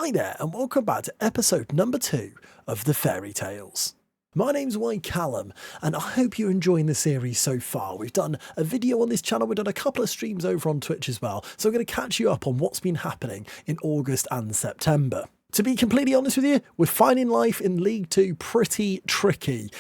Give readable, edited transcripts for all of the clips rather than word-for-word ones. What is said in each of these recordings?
Hi there and welcome back to episode number 2 of the Ferry Tales. My name's Callum and I hope you're enjoying the series so far. We've done a video on this channel, we've done a couple of streams over on Twitch as well, so I'm going to catch you up on what's been happening in August and September. To be completely honest with you, we're finding life in League 2 pretty tricky.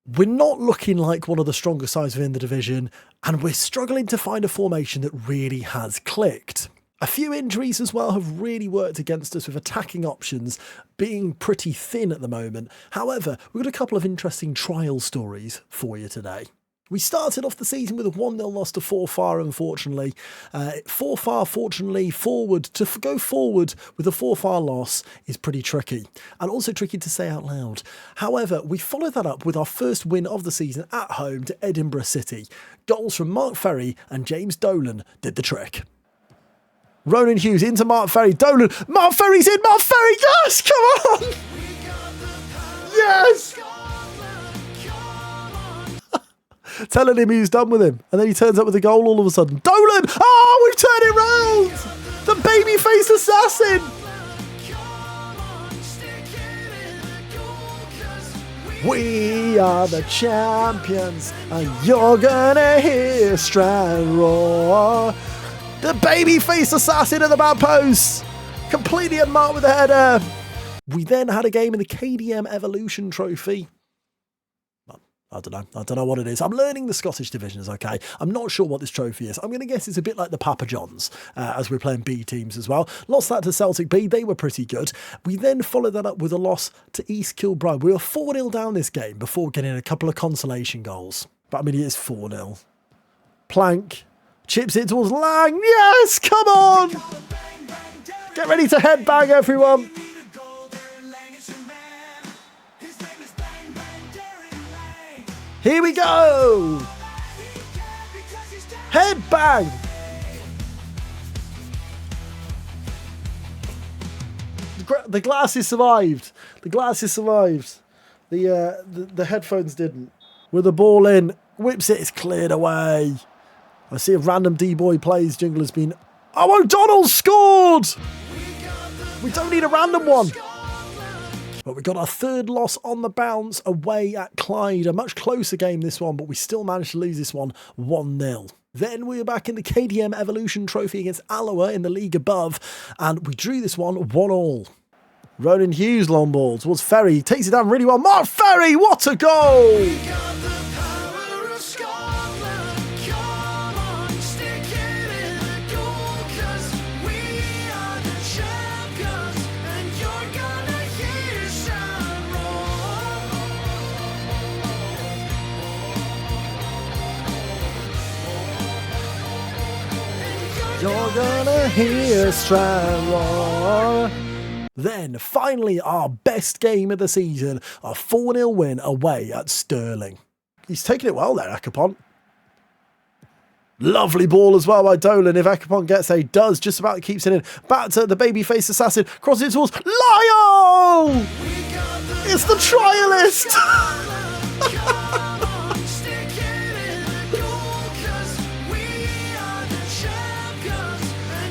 We're not looking like one of the stronger sides within the division, and we're struggling to find a formation that really has clicked. A few injuries as well have really worked against us, with attacking options being pretty thin at the moment. However, we've got a couple of interesting trial stories for you today. We started off the season with a 1-0 loss to Forfar, unfortunately. Forfar, fortunately, go forward with a Forfar loss is pretty tricky, and also tricky to say out loud. However, we followed that up with our first win of the season at home to Edinburgh City. Goals from Mark Ferry and James Dolan did the trick. Ronan Hughes into Mark Ferry. Dolan. Mark Ferry's in. Mark Ferry. Yes. Come on. Yes. Telling him he's done with him. And then he turns up with a goal all of a sudden. Dolan. Oh, we've turned it round. The baby-faced assassin. We are the champions. And you're going to hear Strand roar. The baby-faced assassin at the back post, completely unmarked with a header. We then had a game in the KDM Evolution Trophy. I don't know what it is. I'm learning the Scottish divisions, okay? I'm not sure what this trophy is. I'm going to guess it's a bit like the Papa Johns, as we're playing B teams as well. Lost that to Celtic B. They were pretty good. We then followed that up with a loss to East Kilbride. We were 4-0 down this game before getting a couple of consolation goals. But I mean, it is 4-0. Plank. Chips it towards Lang. Yes, come on. Get ready to headbang, everyone. Here we go. Headbang. The glasses survived. The glasses survived. The headphones didn't. With the ball in, whips it. It's cleared away. I see a random DeeBoiPlays jingle has been... Oh, O'Donnell scored! We don't need a random one. But we got our third loss on the bounce away at Clyde. A much closer game this one, but we still managed to lose this one 1-0. Then we were back in the KDM Evolution Trophy against Alloa in the league above, and we drew this one 1-1. Ronan Hughes long ball towards Ferry. Takes it down really well. Mark Ferry, what a goal! You're gonna hear Strand roar. Then, finally, our best game of the season, a 4-0 win away at Stirling. He's taking it well there, Akapon. Lovely ball as well by Dolan. If Akapon gets a does, just about keeps it in. Back to the baby-faced assassin, crosses it towards Lyle! It's the Trialist!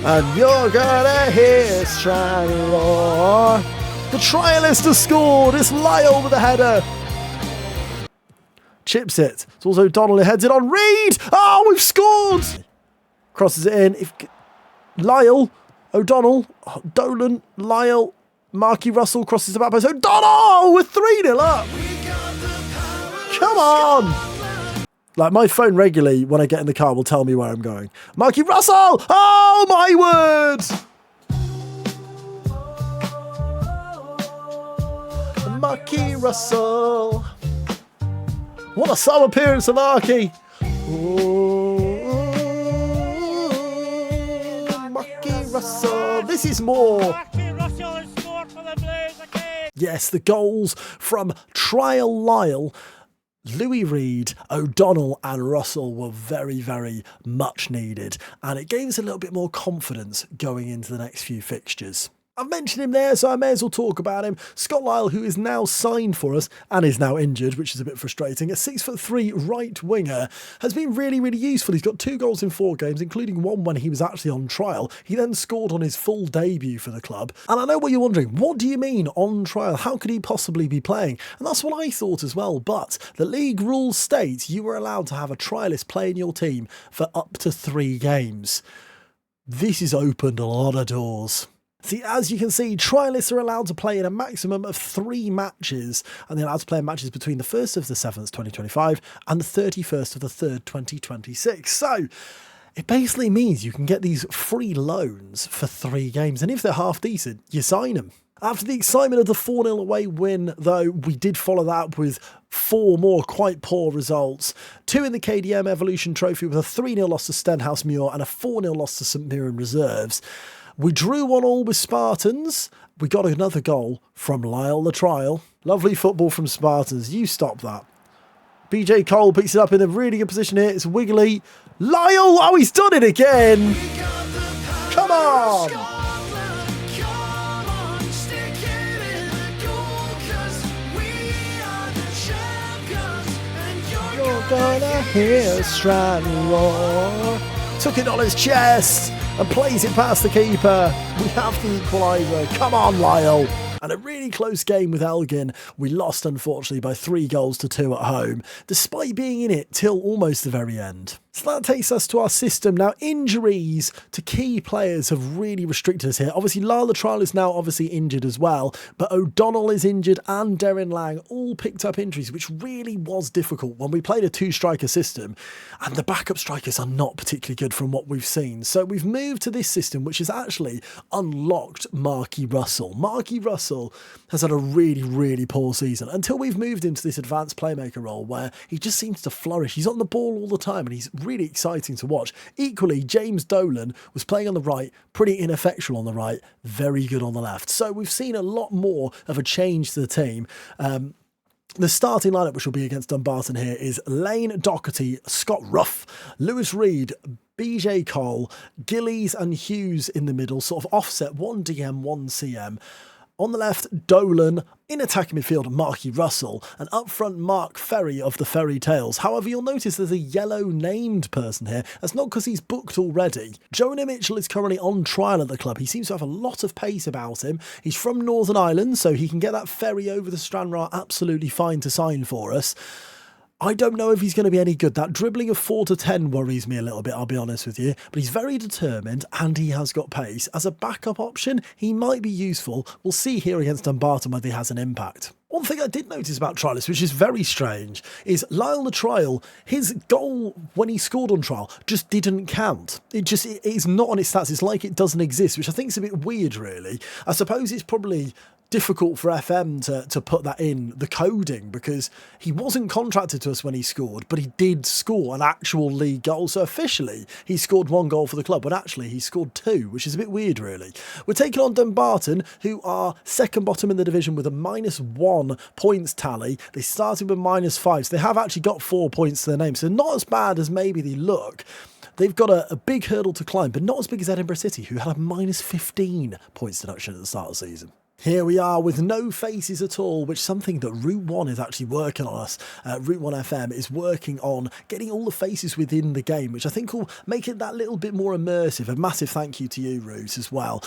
And you're gonna hear Strand roar. The Trialist has scored. It's Lyle with a header. Chips it. It's also O'Donnell who heads it on. Reed! Oh, we've scored! Crosses it in. Lyle, O'Donnell, Dolan, Lyle, Marky Russell crosses the back post. O'Donnell! We're 3-0 up. Come on! Like, my phone regularly, when I get in the car, will tell me where I'm going. Marky Russell! Oh, my word! Marky Russell. What a sub appearance of Marky. Marky Russell. This is more. Marky Russell has scored for the Blues again. Yes, the goals from Trial Lyle, Louis Reed, O'Donnell and Russell were very, very much needed, and it gave us a little bit more confidence going into the next few fixtures. I've mentioned him there, so I may as well talk about him. Scott Lyle, who is now signed for us and is now injured, which is a bit frustrating. A 6'3" right winger has been really, really useful. He's got 2 goals in 4 games, including one when he was actually on trial. He then scored on his full debut for the club. And I know what you're wondering. What do you mean on trial? How could he possibly be playing? And that's what I thought as well. But the league rules state you were allowed to have a trialist play in your team for up to 3 games. This has opened a lot of doors. See, as you can see, trialists are allowed to play in a maximum of 3 matches, and they're allowed to play in matches between the 1st of the 7th, 2025, and the 31st of the 3rd, 2026. So, it basically means you can get these free loans for 3 games, and if they're half decent, you sign them. After the excitement of the 4-0 away win, though, we did follow that up with 4 more quite poor results. 2 in the KDM Evolution Trophy with a 3-0 loss to Stenhouse Muir and a 4-0 loss to St Mirren Reserves. We drew 1-1 with Spartans. We got another goal from Lyle the Trial. Lovely football from Spartans. You stop that. BJ Cole picks it up in a really good position here. It's wiggly. Lyle! Oh, he's done it again! Come on! You're gonna hear a strand roar. Took it on his chest and plays it past the keeper. We have the equaliser. Come on, Lyle. And a really close game with Elgin. We lost, unfortunately, by 3 goals to 2 at home, despite being in it till almost the very end. So that takes us to our system. Now, injuries to key players have really restricted us here. Obviously, Lyle the Trial is now obviously injured as well, but O'Donnell is injured and Deryn Lang all picked up injuries, which really was difficult when we played a 2-striker system, and the backup strikers are not particularly good from what we've seen. So we've moved to this system, which has actually unlocked Marky Russell. Marky Russell has had a really, really poor season until we've moved into this advanced playmaker role where he just seems to flourish. He's on the ball all the time and he's really exciting to watch. Equally, James Dolan was playing on the right, pretty ineffectual on the right, very good on the left. So we've seen a lot more of a change to the team. The starting lineup, which will be against Dumbarton here, is Lane Doherty, Scott Ruff, Lewis Reed, BJ Cole, Gillies and Hughes in the middle, sort of offset 1 DM, 1 CM. On the left, Dolan. In attacking midfield, Marky Russell. And up front, Mark Ferry of the Ferry Tales. However, you'll notice there's a yellow named person here. That's not because he's booked already. Jonah Mitchell is currently on trial at the club. He seems to have a lot of pace about him. He's from Northern Ireland, so he can get that ferry over the Stranraer absolutely fine to sign for us. I don't know if he's going to be any good. That dribbling of 4 to 10 worries me a little bit, I'll be honest with you. But he's very determined and he has got pace. As a backup option, he might be useful. We'll see here against Dumbarton whether he has an impact. One thing I did notice about Trialists, which is very strange, is Lyle the Trial, his goal when he scored on trial just didn't count. It's not on its stats. It's like it doesn't exist, which I think is a bit weird, really. I suppose it's probably difficult for FM to put that in the coding because he wasn't contracted to us when he scored, but he did score an actual league goal. So officially he scored 1 goal for the club, but actually he scored 2, which is a bit weird, really. We're taking on Dumbarton, who are second bottom in the division with a -1 points tally. They started with -5, so they have actually got 4 points to their name. So not as bad as maybe they look. They've got a big hurdle to climb, but not as big as Edinburgh City, who had a -15 points deduction at the start of the season. Here we are with no faces at all, which is something that Route 1 is actually working on us. Route 1 FM is working on getting all the faces within the game, which I think will make it that little bit more immersive. A massive thank you to you, Route, as well,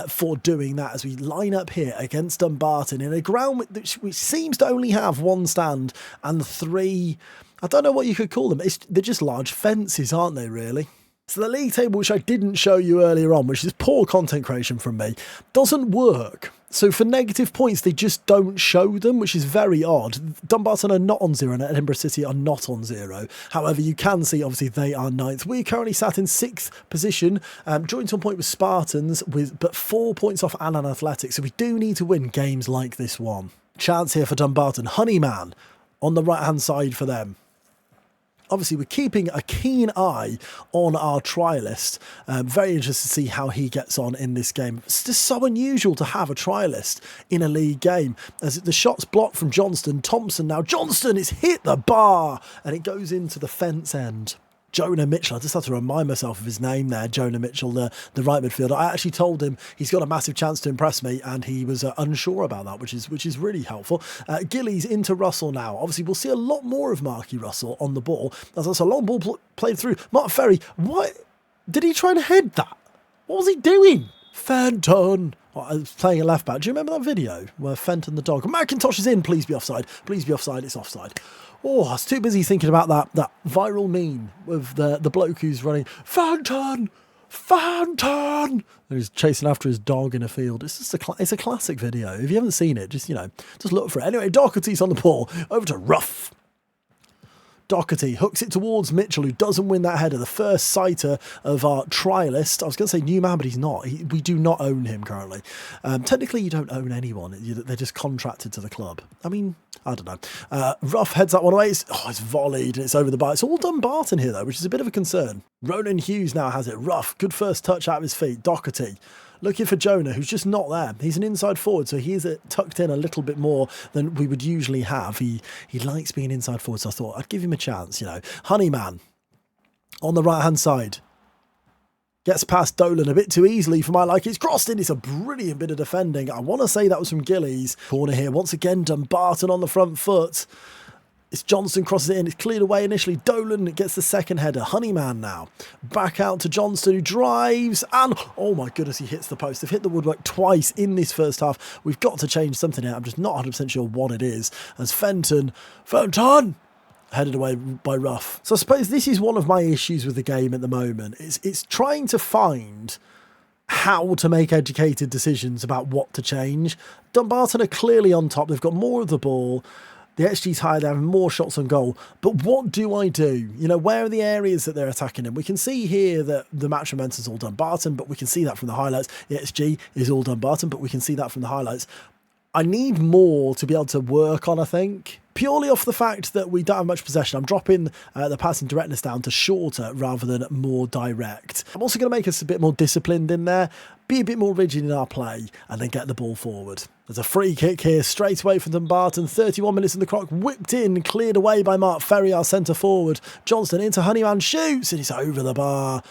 for doing that as we line up here against Dumbarton in a ground which seems to only have 1 stand and 3... I don't know what you could call them. They're just large fences, aren't they, really? So the league table, which I didn't show you earlier on, which is poor content creation from me, doesn't work. So for negative points, they just don't show them, which is very odd. Dumbarton are not on 0 and Edinburgh City are not on 0. However, you can see, obviously, they are 9th. We're currently sat in 6th position, joint on point with Spartans, but 4 points off Allen Athletic. So we do need to win games like this one. Chance here for Dumbarton. Honeyman on the right-hand side for them. Obviously, we're keeping a keen eye on our trialist. Very interested to see how he gets on in this game. It's just so unusual to have a trialist in a league game. As the shot's blocked from Johnston. Thompson now. Johnston, it's hit the bar and it goes into the fence end. Jonah Mitchell, I just have to remind myself of his name there, Jonah Mitchell, the right midfielder. I actually told him he's got a massive chance to impress me, and he was unsure about that, which is really helpful. Gillies into Russell now. Obviously, we'll see a lot more of Marky Russell on the ball. That's a long ball played through. Mark Ferry, what? Did he try and head that? What was he doing? Fenton. Oh, I was playing a left back. Do you remember that video where Fenton the dog? McIntosh is in. Please be offside. Please be offside. It's offside. Oh, I was too busy thinking about that viral meme of the bloke who's running, Fenton! Fenton! And he's chasing after his dog in a field. It's just it's a classic video. If you haven't seen it, just look for it. Anyway, Doherty's on the ball. Over to Ruff. Doherty hooks it towards Mitchell, who doesn't win that header. The first sighter of our trialist. I was going to say new man, but he's not. We do not own him currently. Technically, you don't own anyone. They're just contracted to the club. I mean, I don't know. Ruff heads that one away. It's volleyed and it's over the bar. It's all Dumbarton here, though, which is a bit of a concern. Ronan Hughes now has it. Ruff, good first touch out of his feet. Doherty looking for Jonah, who's just not there. He's an inside forward, so he is tucked in a little bit more than we would usually have. He likes being inside forward, so I thought I'd give him a chance, Honeyman on the right-hand side. Gets past Dolan a bit too easily for my liking. It's crossed in. It's a brilliant bit of defending. I want to say that was from Gillies. Corner here. Once again, Dumbarton on the front foot. It's Johnston crosses it in. It's cleared away initially. Dolan gets the second header. Honeyman now. Back out to Johnston, who drives. And, oh my goodness, he hits the post. They've hit the woodwork twice in this first half. We've got to change something here. I'm just not 100% sure what it is. As Fenton headed away by Ruff. So I suppose this is one of my issues with the game at the moment. It's trying to find how to make educated decisions about what to change. Dumbarton are clearly on top. They've got more of the ball. The XG's higher, they're having more shots on goal. But what do I do? Where are the areas that they're attacking in? We can see here that the match momentum is all Dumbarton, but we can see that from the highlights. The XG is all Dumbarton, but we can see that from the highlights. I need more to be able to work on, I think. Purely off the fact that we don't have much possession. I'm dropping the passing directness down to shorter rather than more direct. I'm also going to make us a bit more disciplined in there, be a bit more rigid in our play, and then get the ball forward. There's a free kick here, straight away from Dumbarton. 31 minutes in the clock, whipped in, cleared away by Mark Ferry, our centre forward. Johnston into Honeyman, shoots, and it's over the bar.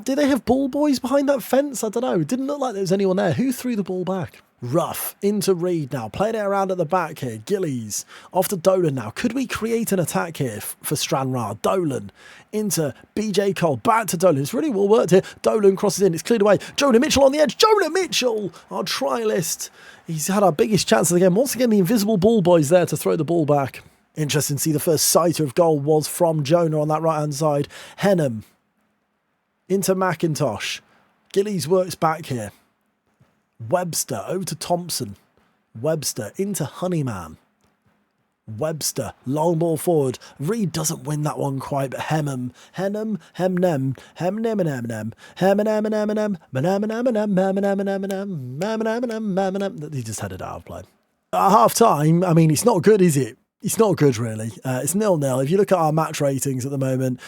Did they have ball boys behind that fence? I don't know. It didn't look like there was anyone there. Who threw the ball back? Ruff into Reed now. Playing it around at the back here. Gillies off to Dolan now. Could we create an attack here for Stranraer? Dolan into BJ Cole. Back to Dolan. It's really well worked here. Dolan crosses in. It's cleared away. Jonah Mitchell on the edge. Jonah Mitchell, our trialist. He's had our biggest chance of the game. Once again, the invisible ball boys there to throw the ball back. Interesting to see the first sighter of goal was from Jonah on that right-hand side. Henham into McIntosh. Gillies works back here. Webster over to Thompson. Webster into Honeyman. Webster, long ball forward. Reed doesn't win that one quite, but Hemnem, he just had it out of play. At half time, I mean, it's not good, is it? It's not good, really. It's 0-0. If you look at our match ratings at the moment,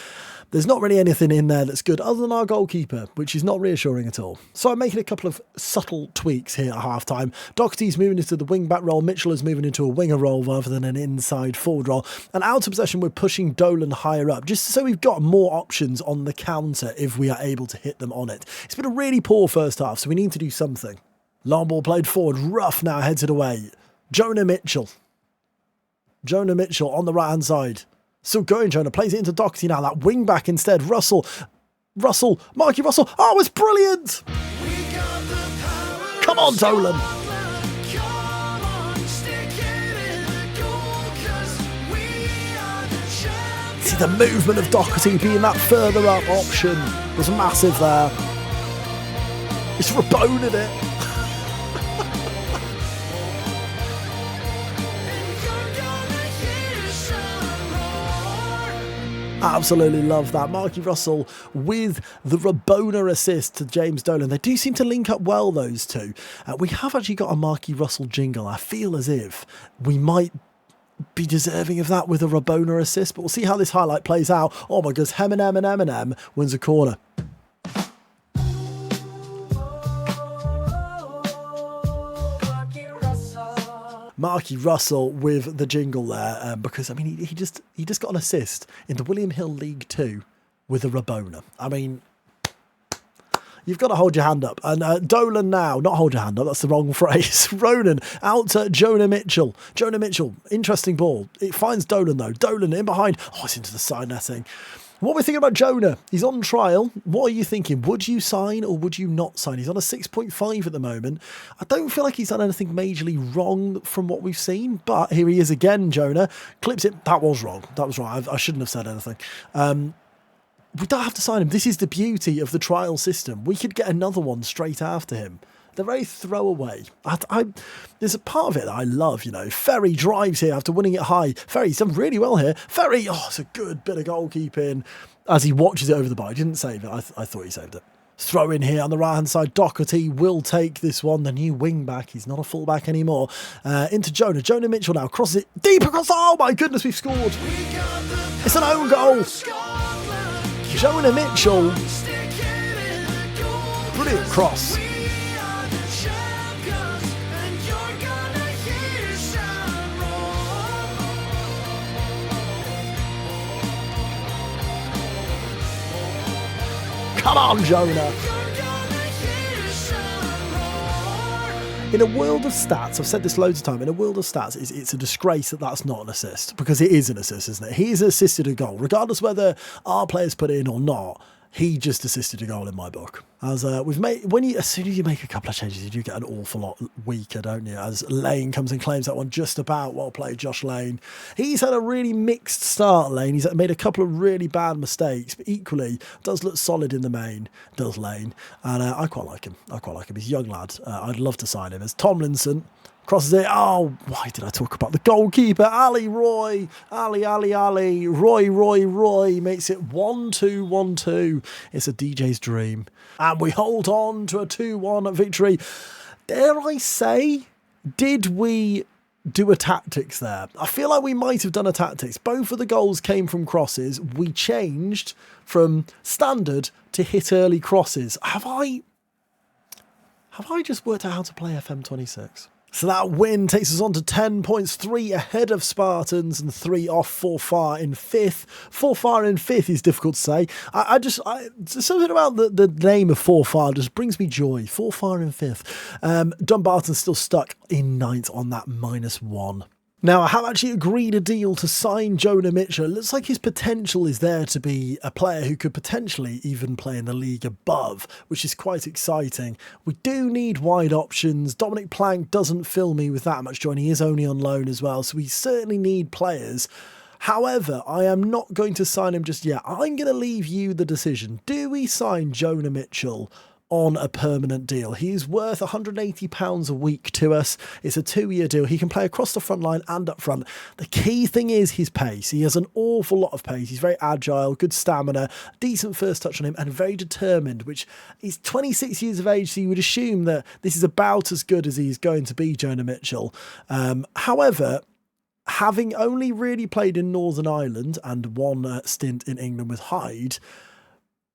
there's not really anything in there that's good other than our goalkeeper, which is not reassuring at all. So I'm making a couple of subtle tweaks here at half-time. Doherty's moving into the wing-back role. Mitchell is moving into a winger role rather than an inside-forward role. And out of possession, we're pushing Dolan higher up, just so we've got more options on the counter if we are able to hit them on it. It's been a really poor first half, so we need to do something. Long ball played forward. Ruff now heads it away. Jonah Mitchell on the right-hand side. Still going, Jonah. Plays it into Doherty now. That wing-back instead. Russell. Marky Russell. Oh, it's brilliant! Come on, Dolan. See the movement of Doherty being that further up option was massive there. It's Raboned it. Absolutely love that. Marky Russell with the Rabona assist to James Dolan. They do seem to link up well, those two. We have actually got a Marky Russell jingle. I feel as if we might be deserving of that with a Rabona assist, but we'll see how this highlight plays out. Oh my goodness, Eminem wins a corner. Marky Russell with the jingle there, because, I mean, he just got an assist in the William Hill League 2 with a Rabona. I mean, you've got to hold your hand up. And Dolan now, not hold your hand up, that's the wrong phrase. Ronan out to Jonah Mitchell. Jonah Mitchell, interesting ball. It finds Dolan though. Dolan in behind. Oh, it's into the side netting. What are we thinking about Jonah? He's on trial. What are you thinking? Would you sign or would you not sign? He's on a 6.5 at the moment. I don't feel like he's done anything majorly wrong from what we've seen, but here he is again, Jonah. Clips it. That was wrong. That was wrong. I shouldn't have said anything. We don't have to sign him. This is the beauty of the trial system. We could get another one straight after him. They're very throwaway. There's a part of it that I love, you know. Ferry drives here after winning it high. Ferry's done really well here. Ferry, oh, it's a good bit of goalkeeping as he watches it over the bar. He didn't save it. I thought he saved it. Throw in here on the right-hand side. Doherty will take this one. The new wing-back. He's not a full-back anymore. Into Jonah. Jonah Mitchell now crosses it deep across. Oh, my goodness, we've scored. It's an own goal. Jonah Mitchell. Brilliant cross. Come on, Jonah. In a world of stats, I've said this loads of time, in a world of stats, it's a disgrace that that's not an assist, because it is an assist, isn't it? He's assisted a goal, regardless whether our players put it in or not. He just assisted a goal in my book. As we've made, as soon as you make a couple of changes, you do get an awful lot weaker, don't you? As Lane comes and claims that one just about. Well played, Josh Lane. He's had a really mixed start, Lane. He's made a couple of really bad mistakes, but equally does look solid in the main, does Lane. And I quite like him. He's a young lad. I'd love to sign him. As Tomlinson crosses it. Oh, why did I talk about the goalkeeper? Ali Roy. Ali. Roy makes it 1-2, 1-2. It's a DJ's dream. And we hold on to a 2-1 victory. Dare I say, did we do a tactics there? I feel like we might have done a tactics. Both of the goals came from crosses. We changed from standard to hit early crosses. Have I just worked out how to play FM26? So that win takes us on to 10 points, 3 ahead of Spartans and 3 off Forfar in 5th. Forfar in 5th is difficult to say. Something about the name of Forfar just brings me joy. Forfar in 5th. Dumbarton's still stuck in 9th on that -1. Now, I have actually agreed a deal to sign Jonah Mitchell. It looks like his potential is there to be a player who could potentially even play in the league above, which is quite exciting. We do need wide options. Dominic Plank doesn't fill me with that much joy, and he is only on loan as well, so we certainly need players. However, I am not going to sign him just yet. I'm going to leave you the decision. Do we sign Jonah Mitchell on a permanent deal? He is worth £180 a week to us. It's a 2-year deal. He can play across the front line and up front. The key thing is his pace. He has an awful lot of pace. He's very agile, good stamina, decent first touch on him, and very determined, which he's 26 years of age, so you would assume that this is about as good as he's going to be, Jonah Mitchell. However, having only really played in Northern Ireland and one stint in England with Hyde,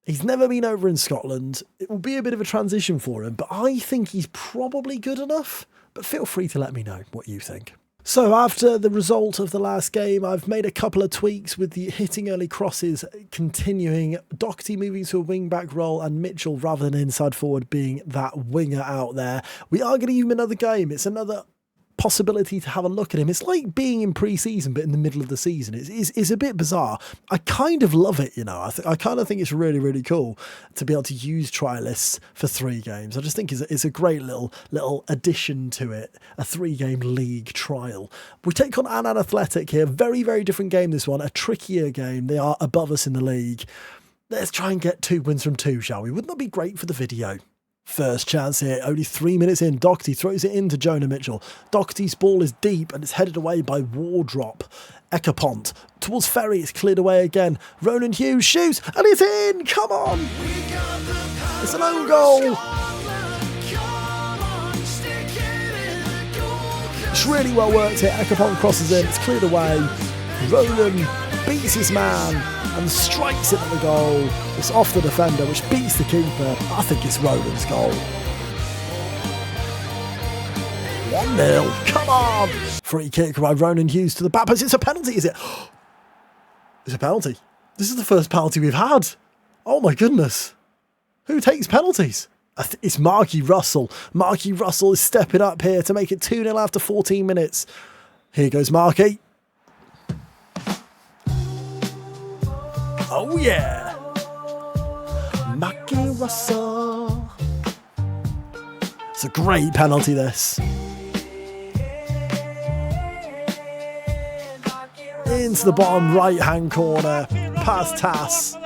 he's never been over in Scotland. It will be a bit of a transition for him, but I think he's probably good enough. But feel free to let me know what you think. So after the result of the last game, I've made a couple of tweaks with the hitting early crosses continuing, Doherty moving to a wing-back role and Mitchell, rather than inside forward, being that winger out there. We are going to give him another game. It's another possibility to have a look at him. It's like being in pre-season but in the middle of the season. It's a bit bizarre. I kind of love it, you know. I kind of think it's really, really cool to be able to use Trialists for 3 games. I just think it's a great little addition to it, a 3-game league trial. We take on Annan Athletic here. Very, very different game, this one. A trickier game. They are above us in the league. Let's try and get 2 wins from 2, shall we? Wouldn't that be great for the video? First chance here, only 3 minutes in. Doherty throws it into Jonah Mitchell. Doherty's ball is deep and it's headed away by Wardrop. Ekapont towards Ferry, it's cleared away again. Ronan Hughes shoots and it's in! Come on! It's an own goal! It's really well worked here. Ekapont crosses in, it's cleared away. Ronan beats his man and strikes it at the goal. It's off the defender, which beats the keeper. I think it's Ronan's goal. 1-0. Come on. Free kick by Ronan Hughes to the back post. It's a penalty, is it? It's a penalty. This is the first penalty we've had. Oh my goodness. Who takes penalties? It's Marky Russell. Marky Russell is stepping up here to make it 2-0 after 14 minutes. Here goes Marky. Oh yeah. Marky Russell. It's a great penalty, this. Into the bottom right-hand corner. Past Tass.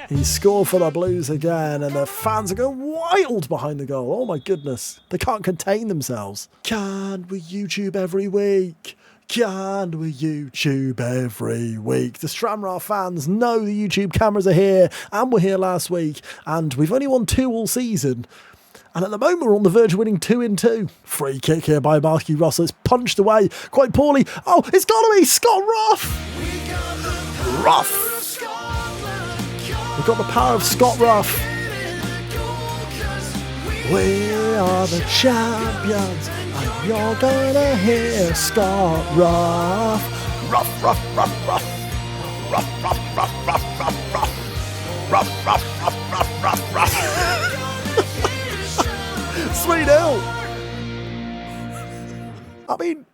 He scored for the Blues again, and the fans are going wild behind the goal. Oh my goodness. They can't contain themselves. Can we YouTube every week? Can we YouTube every week? The Stranraer fans know the YouTube cameras are here, and were here last week, and we've only won 2 all season. And at the moment, we're on the verge of winning 2 in 2. Free kick here by Marky Russell. It's punched away quite poorly. Oh, it's got to be Scott Ruff. Ruff. We've got the power of Scott Ruff. We are the champions, and you're gonna hear Scott Ruff. Ruff, ruff, ruff, ruff. Ruff, ruff, ruff, ruff, ruff, ruff. Ruff, ruff, ruff, ruff, ruff, ruff. 3-0. I mean,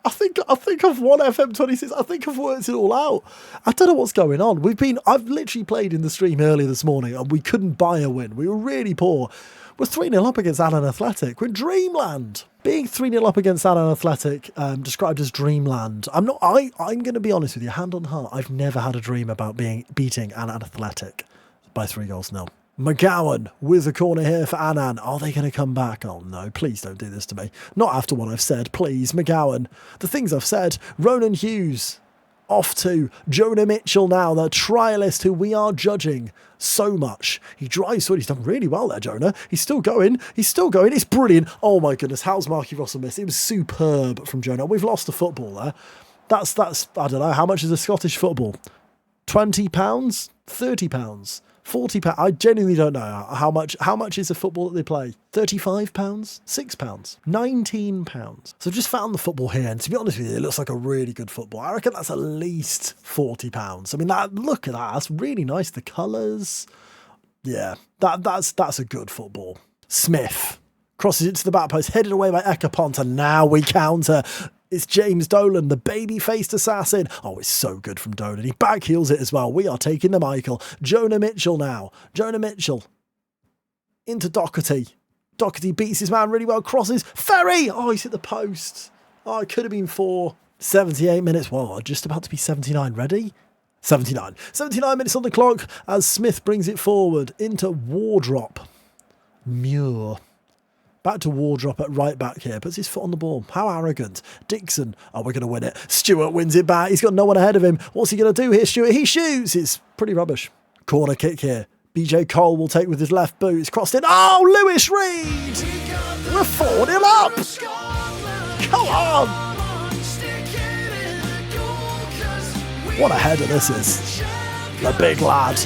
I think I've won FM26. I think I've worked it all out. I don't know what's going on. I've literally played in the stream earlier this morning and we couldn't buy a win. We were really poor. We're 3-0 up against Allen Athletic. We're in Dreamland. Being 3-0 up against Allen Athletic, described as Dreamland. I'm going to be honest with you, hand on heart, I've never had a dream about beating Allen Athletic by 3-0. McGowan with a corner here for Annan. Are they going to come back? Oh no, please don't do this to me. Not after what I've said, please. McGowan. The things I've said. Ronan Hughes. Off to Jonah Mitchell now, the trialist who we are judging so much. He drives forward. He's done really well there, Jonah. He's still going. It's brilliant. Oh my goodness, how's Marky Russell missed? It was superb from Jonah. We've lost a football there. That's I don't know, how much is a Scottish football? £20? £30? £40. I genuinely don't know how much is a football that they play. £35? £6? £19. So I've just found the football here, and to be honest with you, it looks like a really good football. I reckon that's at least £40. I mean, look at that. That's really nice. The colours. Yeah, that's a good football. Smith crosses it to the back post, headed away by Ekapont, and now we counter. It's James Dolan, the baby-faced assassin. Oh, it's so good from Dolan. He backheels it as well. We are taking the Michael. Jonah Mitchell now. Jonah Mitchell into Doherty. Doherty beats his man really well. Crosses. Ferry! Oh, he's hit the post. Oh, it could have been 4. 78 minutes. Well, just about to be 79. Ready? 79. 79 minutes on the clock as Smith brings it forward into Wardrop. Muir. Back to Wardrop at right back here. Puts his foot on the ball. How arrogant. Dixon. Oh, we're going to win it. Stewart wins it back. He's got no one ahead of him. What's he going to do here, Stewart? He shoots. It's pretty rubbish. Corner kick here. BJ Cole will take with his left boot. It's crossed in. Oh, Lewis Reed. We're 4-0 up. Come on. What a header this is. The big lad.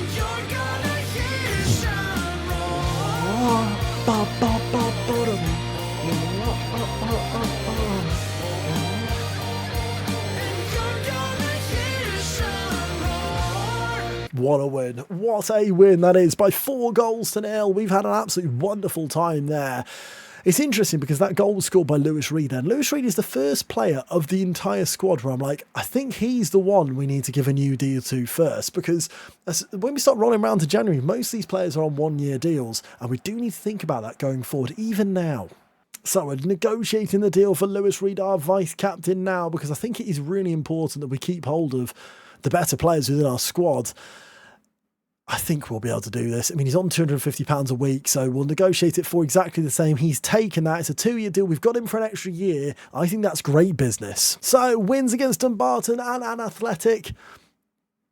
What a win. What a win that is, by 4-0. We've had an absolutely wonderful time there. It's interesting because that goal was scored by Lewis Reed then. Lewis Reed is the first player of the entire squad where I'm like, I think he's the one we need to give a new deal to first, because when we start rolling around to January, most of these players are on 1-year deals, and we do need to think about that going forward, even now. So we're negotiating the deal for Lewis Reed, our vice-captain now, because I think it is really important that we keep hold of the better players within our squad. I think we'll be able to do this. I mean, he's on £250 a week, so we'll negotiate it for exactly the same. He's taken that. It's a 2-year deal. We've got him for an extra year. I think that's great business. So, wins against Dumbarton and Athletic.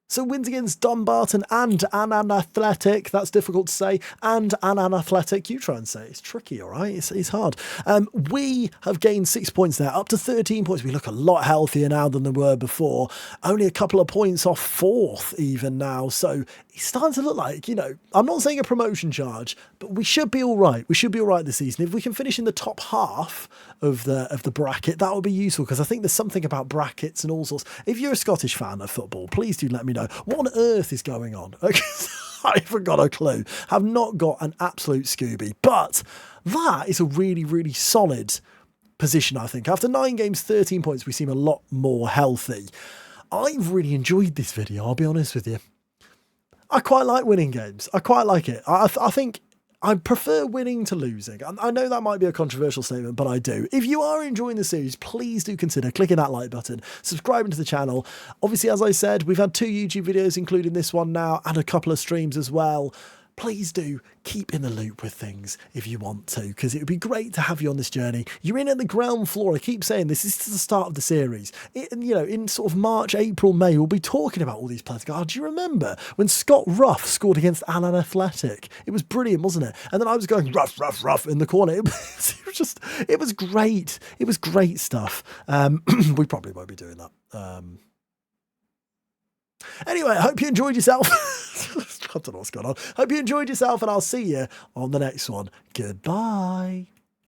So wins against Dumbarton and Annan Athletic. That's difficult to say. And Annan Athletic. You try and say it. It's tricky, all right? It's hard. We have gained 6 points now, up to 13 points. We look a lot healthier now than they were before. Only a couple of points off fourth even now. So it's starting to look like, you know, I'm not saying a promotion charge, but we should be all right. We should be all right this season. If we can finish in the top half of the bracket, that would be useful, because I think there's something about brackets and all sorts. If you're a Scottish fan of football, please do let me know. What on earth is going on? I haven't got a clue. Have not got an absolute Scooby. But that is a really, really solid position, I think. After 9 games, 13 points, we seem a lot more healthy. I've really enjoyed this video, I'll be honest with you. I quite like winning games. I quite like it. I think I prefer winning to losing. I know that might be a controversial statement, but I do. If you are enjoying the series, please do consider clicking that like button, subscribing to the channel. Obviously, as I said, we've had 2 YouTube videos, including this one now, and a couple of streams as well. Please do keep in the loop with things if you want to, because it would be great to have you on this journey. You're in at the ground floor. I keep saying this is the start of the series. In sort of March, April, May, we'll be talking about all these players. God, do you remember when Scott Ruff scored against Annan Athletic? It was brilliant, wasn't it? And then I was going Ruff, Ruff, Ruff in the corner. It was great. It was great stuff. We probably won't be doing that. Anyway, I hope you enjoyed yourself. I don't know what's going on. Hope you enjoyed yourself, and I'll see you on the next one. Goodbye.